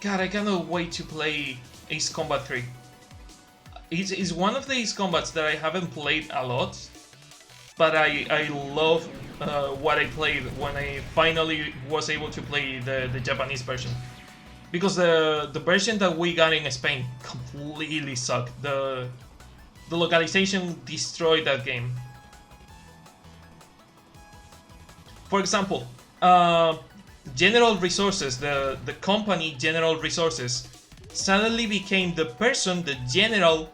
God, I cannot wait to play Ace Combat 3. It's one of the Ace Combats that I haven't played a lot, but I love what I played when I finally was able to play the Japanese version. Because the version that we got in Spain completely sucked. The localization destroyed that game. For example, General Resources, the company General Resources, suddenly became the person, the general,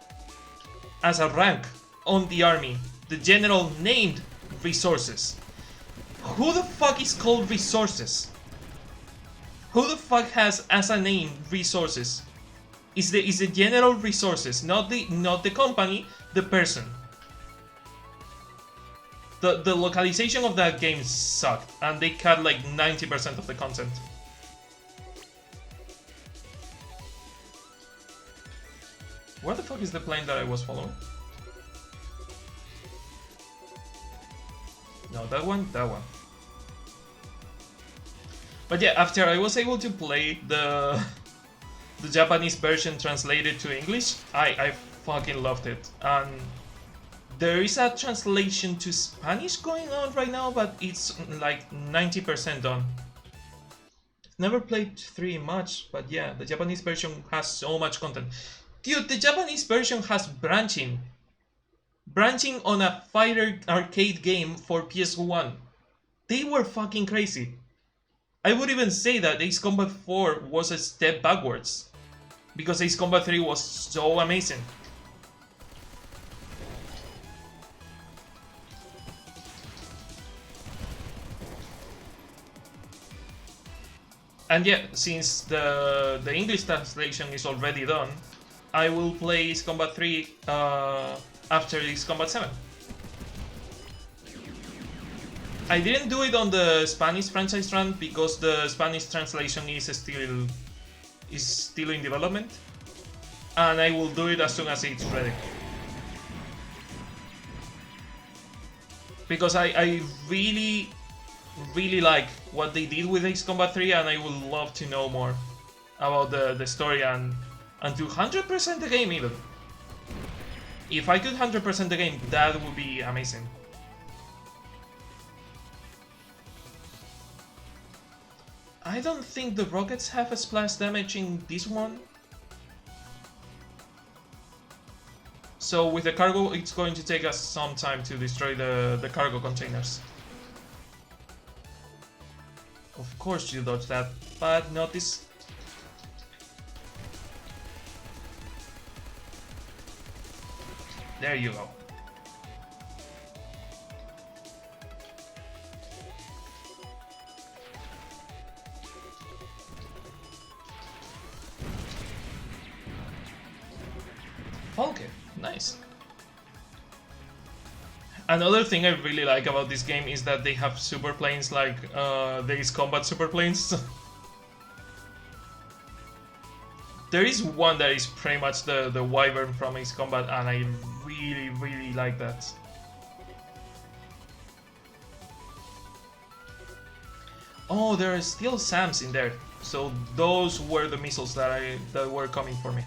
as a rank on the army. The general named Resources. Who the fuck is called Resources? Who the fuck has as a name Resources? Is the General Resources, not the company, the person. The localization of that game sucked, and they cut like 90% of the content. Where the fuck is the plane that I was following? No, that one. But yeah, after I was able to play the Japanese version translated to English, I fucking loved it. And there is a translation to Spanish going on right now, but it's like 90% done. Never played 3 much, but yeah, the Japanese version has so much content. Dude, the Japanese version has branching. Branching on a fighter arcade game for PS1. They were fucking crazy. I would even say that Ace Combat 4 was a step backwards, because Ace Combat 3 was so amazing. And yeah, since the English translation is already done, I will play Ace Combat 3 after Ace Combat 7. I didn't do it on the Spanish franchise run because the Spanish translation is still in development, and I will do it as soon as it's ready. Because I really like what they did with Ace Combat 3, and I would love to know more about the story and to 100% the game even. If I could 100% the game, that would be amazing. I don't think the rockets have a splash damage in this one. So with the cargo, it's going to take us some time to destroy the cargo containers. Of course you dodge that, but notice. There you go. Okay, nice. Another thing I really like about this game is that they have super planes like the Ace Combat super planes. There is one that is pretty much the Wyvern from Ace Combat, and I really like that. Oh, there are still SAMs in there, so those were the missiles that were coming for me.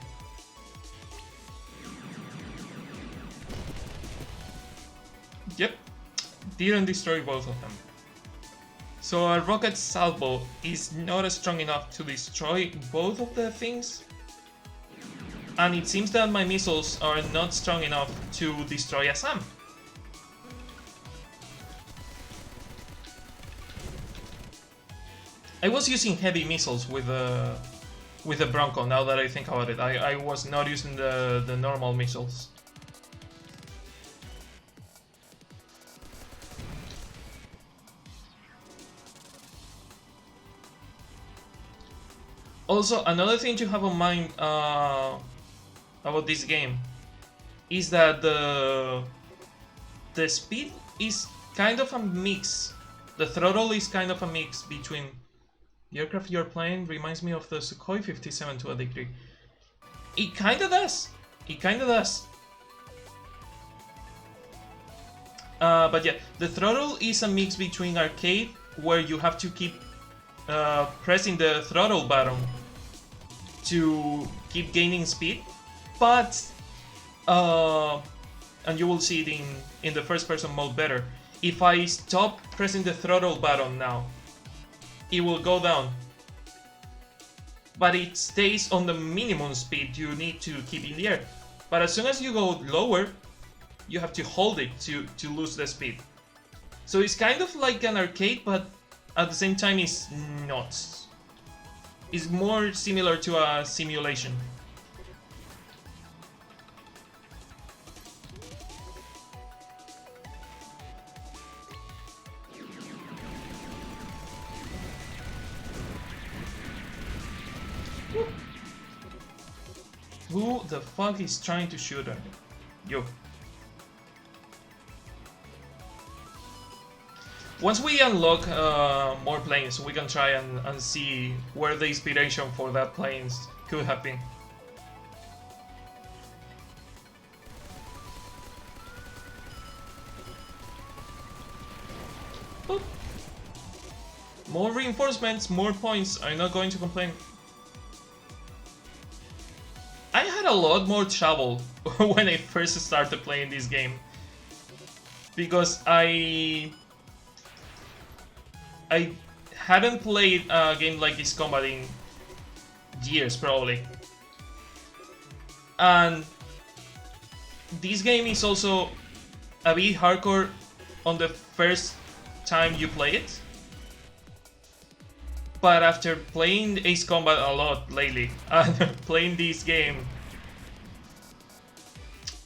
Yep, didn't destroy both of them. So a rocket salvo is not strong enough to destroy both of the things. And it seems that my missiles are not strong enough to destroy a SAM. I was using heavy missiles with the Bronco, now that I think about it. I was not using the normal missiles. Also, another thing to have in mind about this game is that the speed is kind of a mix. The throttle is kind of a mix between the aircraft you're playing. Reminds me of the Sukhoi 57 to a degree. It kind of does. It kind of does. But yeah, the throttle is a mix between arcade, where you have to keep pressing the throttle button to keep gaining speed, but and you will see it in the first person mode better. If I stop pressing the throttle button now, it will go down, but it stays on the minimum speed you need to keep in the air. But as soon as you go lower, you have to hold it to lose the speed. So it's kind of like an arcade, but at the same time it's not. It's more similar to a simulation. Who the fuck is trying to shoot at me? Yo. Once we unlock more planes, we can try and see where the inspiration for that planes could have been. Boop. More reinforcements, more points. I'm not going to complain. I had a lot more trouble when I first started playing this game, because I hadn't played a game like this combat in years, probably. And this game is also a bit hardcore on the first time you play it. But after playing Ace Combat a lot lately, and playing this game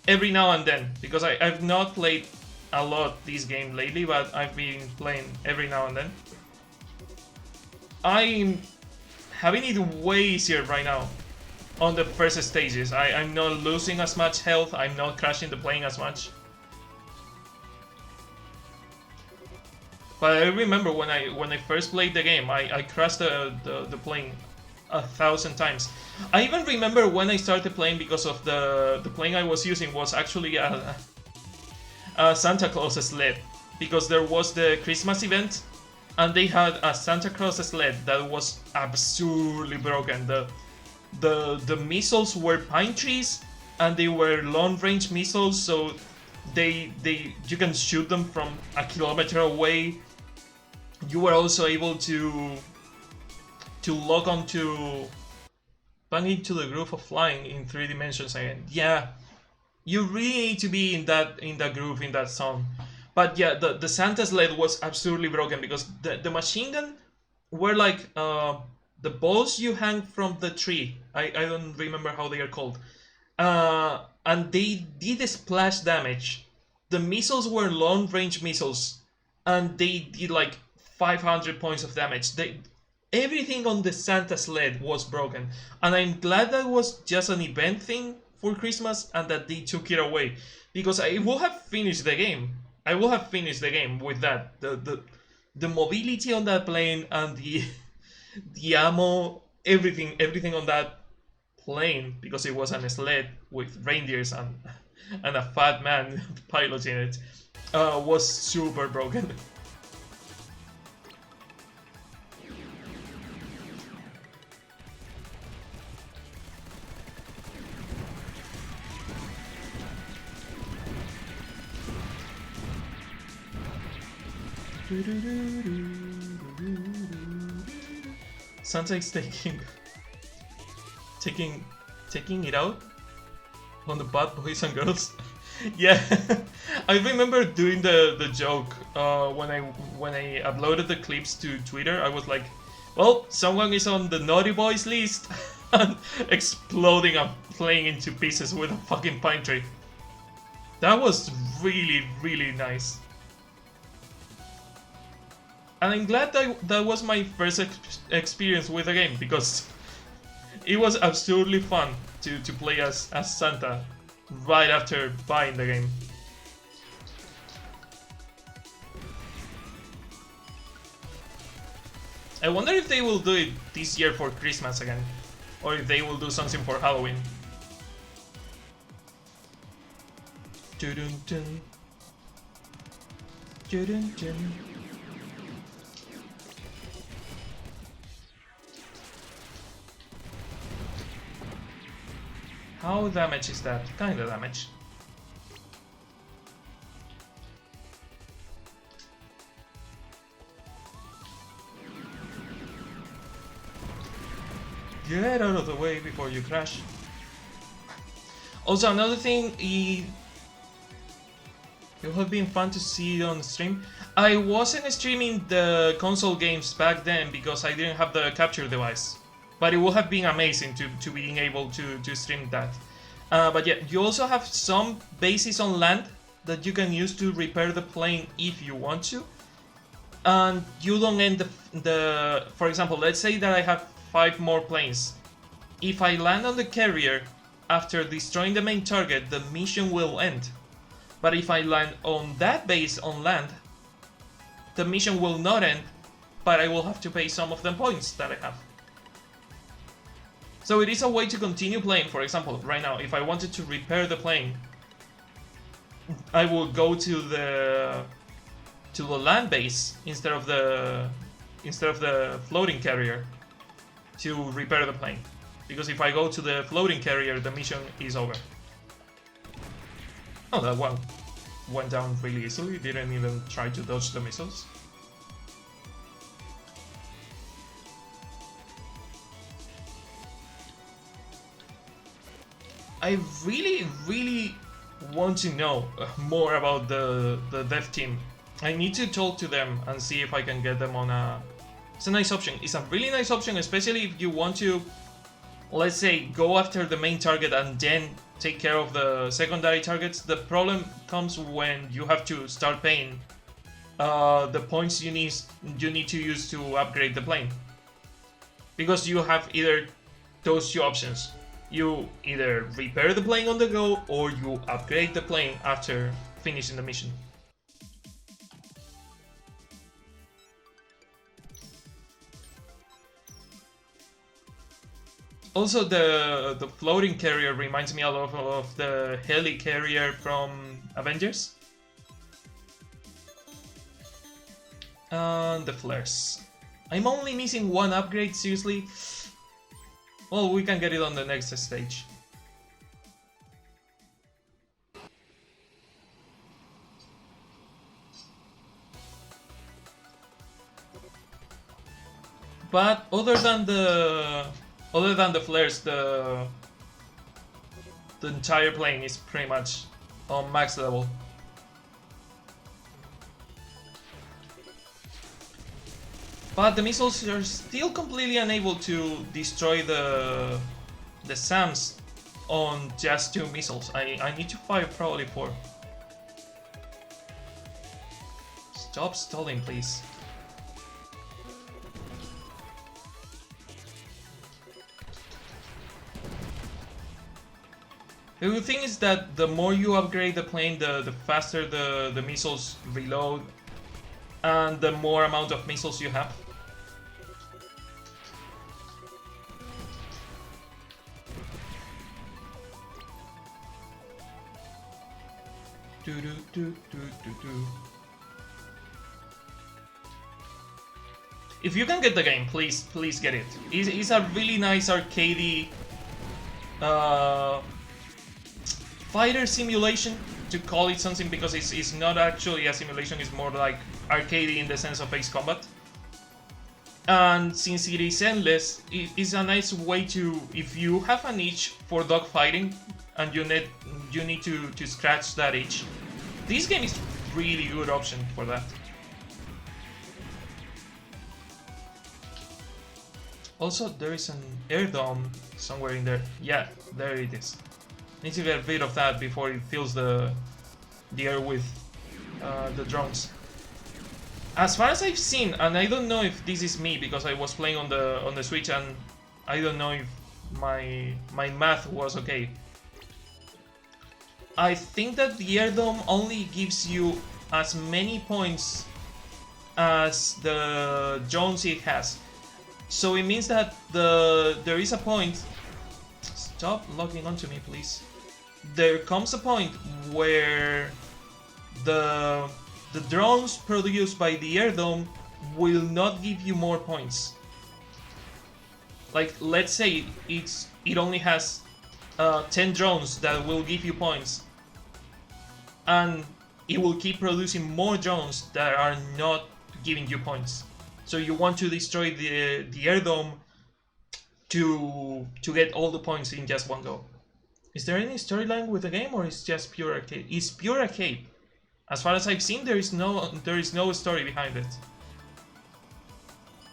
every now and then, because I've not played a lot this game lately, but I've been playing every now and then, I'm having it way easier right now on the first stages. I'm not losing as much health, I'm not crashing the plane as much. But I remember when I first played the game, I crashed the plane 1,000 times. I even remember when I started playing, because of the plane I was using was actually a Santa Claus sled, because there was the Christmas event and they had a Santa Claus sled that was absurdly broken. The missiles were pine trees and they were long range missiles, so you can shoot them from a kilometer away. You were also able to lock onto back into the groove of flying in 3 dimensions again. Yeah, you really need to be in that groove, in that zone. But yeah, the Santa sled was absolutely broken, because the machine gun were like the balls you hang from the tree. I don't remember how they are called. And they did splash damage. The missiles were long range missiles, and they did like 500 points of damage. Everything on the Santa sled was broken, and I'm glad that was just an event thing for Christmas and that they took it away, because I will have finished the game. I will have finished the game with that. The mobility on that plane and the ammo, everything on that plane, because it was on a sled with reindeers and a fat man piloting it, was super broken. Santa is taking it out on the bad boys and girls. Yeah, I remember doing the joke when I uploaded the clips to Twitter. I was like, well, someone is on the naughty boys list, and exploding and playing into pieces with a fucking pine tree. That was really nice. And I'm glad that was my first experience with the game, because it was absolutely fun to play as Santa right after buying the game. I wonder if they will do it this year for Christmas again, or if they will do something for Halloween. Dun-dun-dun. Dun-dun-dun. How damage is that? Kinda damage. Get out of the way before you crash. Also, another thing, it would have been fun to see on stream. I wasn't streaming the console games back then because I didn't have the capture device. But it would have been amazing to being able to stream that. But yeah, you also have some bases on land that you can use to repair the plane if you want to. And you don't end the for example, let's say that I have 5 more planes. If I land on the carrier after destroying the main target, the mission will end. But if I land on that base on land, the mission will not end, but I will have to pay some of the points that I have. So it is a way to continue playing. For example, right now, if I wanted to repair the plane, I will go to the land base instead of the floating carrier to repair the plane. Because if I go to the floating carrier, the mission is over. Oh, that one went down really easily, didn't even try to dodge the missiles. I really want to know more about the dev team. I need to talk to them and see if I can get them on a... It's a nice option. It's a really nice option, especially if you want to, let's say, go after the main target and then take care of the secondary targets. The problem comes when you have to start paying the points you need to use to upgrade the plane. Because you have either those two options. You either repair the plane on the go or you upgrade the plane after finishing the mission. Also, the floating carrier reminds me a lot of the heli carrier from Avengers. And the flares. I'm only missing one upgrade, seriously. Well, we can get it on the next stage. But other than the flares, the entire plane is pretty much on max level. But the missiles are still completely unable to destroy the SAMs on just 2 missiles. I need to fire probably 4. Stop stalling, please. The good thing is that the more you upgrade the plane, the faster the missiles reload, and the more amount of missiles you have. If you can get the game, please get it. It's a really nice arcadey fighter simulation, to call it something, because it's not actually a simulation, it's more like arcadey in the sense of Ace Combat. And since it is endless, it's a nice way to, if you have an itch for dogfighting and you need to scratch that itch, this game is really good option for that. Also, there is an air dome somewhere in there. Yeah, there it is. Need to get rid of that before it fills the air with the drones. As far as I've seen, and I don't know if this is me because I was playing on the Switch and I don't know if my math was okay. I think that the air dome only gives you as many points as the drones it has. So it means that there is a point. Stop logging onto me, please. There comes a point where the drones produced by the air dome will not give you more points. Like, let's say it only has 10 drones that will give you points, and it will keep producing more drones that are not giving you points. So you want to destroy the air dome to get all the points in just one go. Is there any storyline with the game, or is just pure arcade? It's pure arcade. As far as I've seen, there is no story behind it.